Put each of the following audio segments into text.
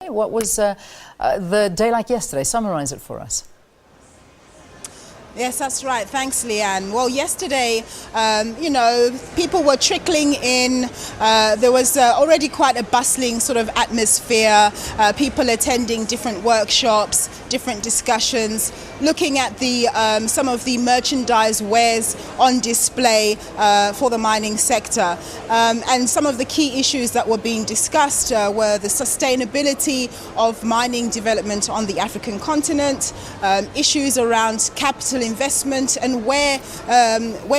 What was the day like yesterday? Summarize it for us. Yes, that's right. Thanks, Leanne. Well, yesterday, people were trickling in. There was already quite a bustling sort of atmosphere, people attending different workshops, different discussions, looking at the some of the merchandise wares on display for the mining sector. And some of the key issues that were being discussed were the sustainability of mining development on the African continent, issues around capital investment and where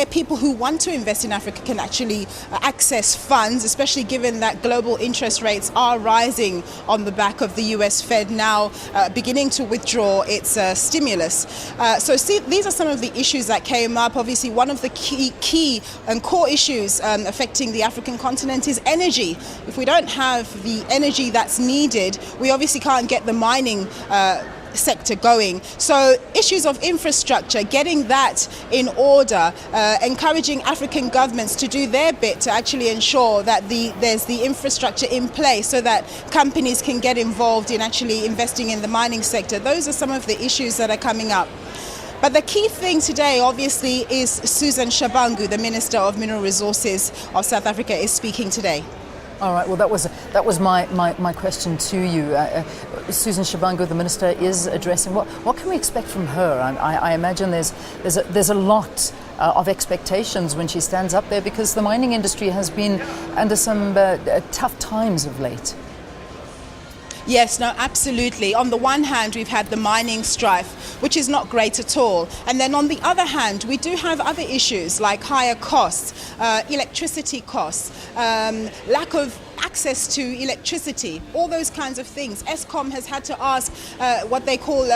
people who want to invest in Africa can actually access funds, especially given that global interest rates are rising on the back of the US Fed now beginning to withdraw its stimulus. These are some of the issues that came up. Obviously, one of the key and core issues affecting the African continent is energy. If we don't have the energy that's needed, we obviously can't get the mining sector going. So issues of infrastructure, getting that in order, encouraging African governments to do their bit to actually ensure that there's the infrastructure in place so that companies can get involved in actually investing in the mining sector. Those are some of the issues that are coming up. But the key thing today, obviously, is Susan Shabangu, the Minister of Mineral Resources of South Africa, is speaking today. All right. Well, that was my question to you. Susan Shabangu, the minister, is addressing. What can we expect from her? I imagine there's a lot of expectations when she stands up there, because the mining industry has been under some tough times of late. Yes, no, absolutely. On the one hand, we've had the mining strife, which is not great at all. And then on the other hand, we do have other issues like higher costs, electricity costs, lack of access to electricity, all those kinds of things. Eskom has had to ask what they call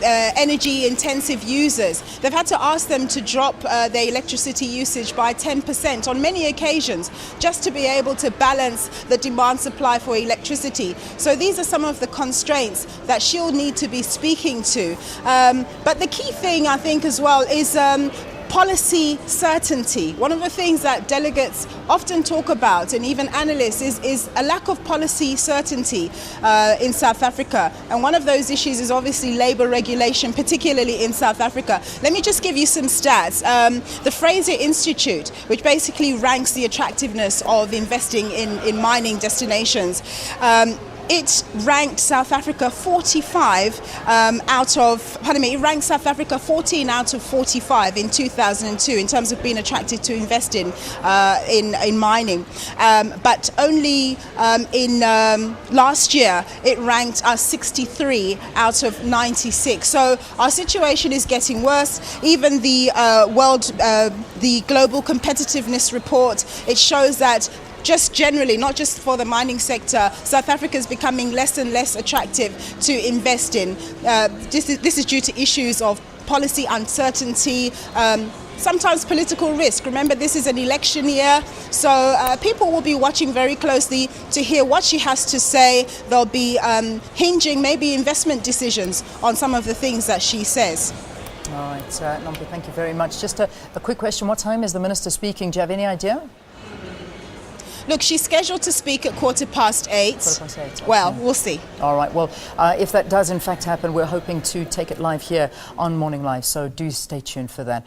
energy intensive users. They've had to ask them to drop their electricity usage by 10% on many occasions, just to be able to balance the demand supply for electricity. So these are some of the constraints that she'll need to be speaking to. But the key thing, I think, as well is policy certainty. One of the things that delegates often talk about, and even analysts, is a lack of policy certainty in South Africa. And one of those issues is obviously labour regulation, particularly in South Africa. Let me just give you some stats. The Fraser Institute, which basically ranks the attractiveness of investing in mining destinations, it ranked South Africa it ranked South Africa 14 out of 45 in 2002 in terms of being attracted to invest in mining. But only in last year, it ranked us 63 out of 96. So our situation is getting worse. Even the the Global Competitiveness Report, it shows that just generally, not just for the mining sector, South Africa is becoming less and less attractive to invest in. This is due to issues of policy uncertainty, sometimes political risk. Remember, this is an election year, so people will be watching very closely to hear what she has to say. They'll be hinging maybe investment decisions on some of the things that she says. All right, Nompu, thank you very much. Just a quick question. What time is the minister speaking? Do you have any idea? Look, she's scheduled to speak at 8:15. 8:15. Okay. Well, we'll see. All right. Well, if that does in fact happen, we're hoping to take it live here on Morning Live. So do stay tuned for that.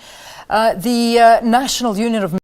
The National Union of